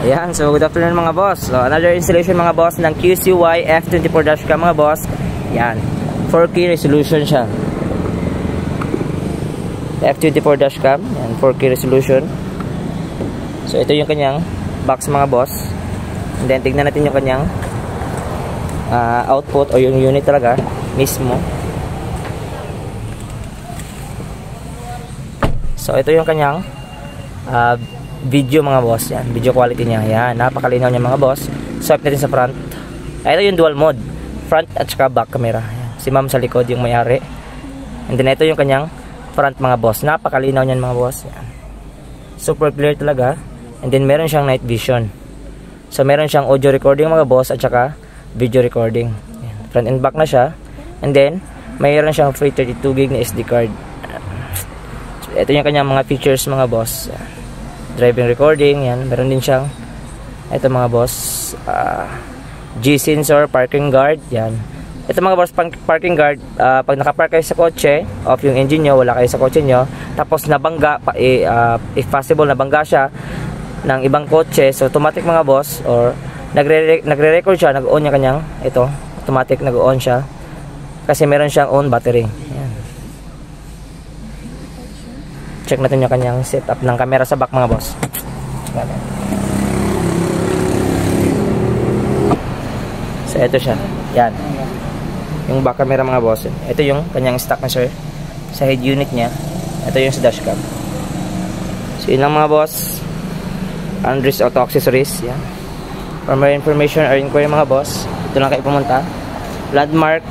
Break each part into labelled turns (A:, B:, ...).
A: Ayan, so good afternoon mga boss. So another installation mga boss ng QCY F24 dashcam mga boss. Ayan, 4K resolution siya. F24 dashcam, ayan, 4K resolution. So ito yung kanyang box mga boss. And then tignan natin yung kanyang output o yung unit talaga mismo. So ito yung kanyang video mga boss, yan, video quality niya, yan, napakalinaw niya mga boss. Swipe natin sa front. Ito yung dual mode, front at saka back camera. Yan. Si ma'am sa likod yung may-ari. And then ito yung kanyang front mga boss, napakalinaw niyan mga boss. Yan. Super clear talaga. And then meron siyang night vision. So meron siyang audio recording mga boss at saka video recording. Yan. Front and back na siya. And then mayroon siyang free 32GB na SD card. So ito yung kanyang mga features mga boss. Yan. Driving recording, yan, meron din siyang ito mga boss, G-sensor, parking guard, yan. Ito mga boss, parking guard, pag nakapark kayo sa kotse, off yung engine nyo, wala kayo sa kotse nyo, tapos nabangga, if possible nabangga siya ng ibang kotse, so automatic mga boss, or nagre-record siya, nag-on yung kanyang, ito, automatic nag-on siya, kasi meron siyang on battery. Check natin yung kanyang setup ng camera sa back mga boss. So ito siya. Yan. Yung back camera mga boss. Ito yung kanyang stock na sir. Sa head unit niya. Ito yung sa dashcam. So yun lang mga boss. Andres Auto Accessories. Yan. For more information or inquiry mga boss, ito lang kayo pumunta. Landmark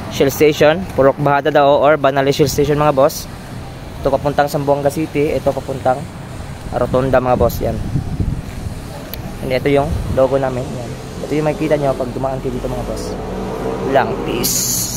A: Shell Station. Purok Bahada daw or Banali Shell Station mga boss. Ito papuntang Zamboanga City, ito papuntang Rotonda mga boss, yan. And ito yung logo namin, yan. Ito yung makikita nyo pag dumaan kayo dito mga boss. Lang, peace.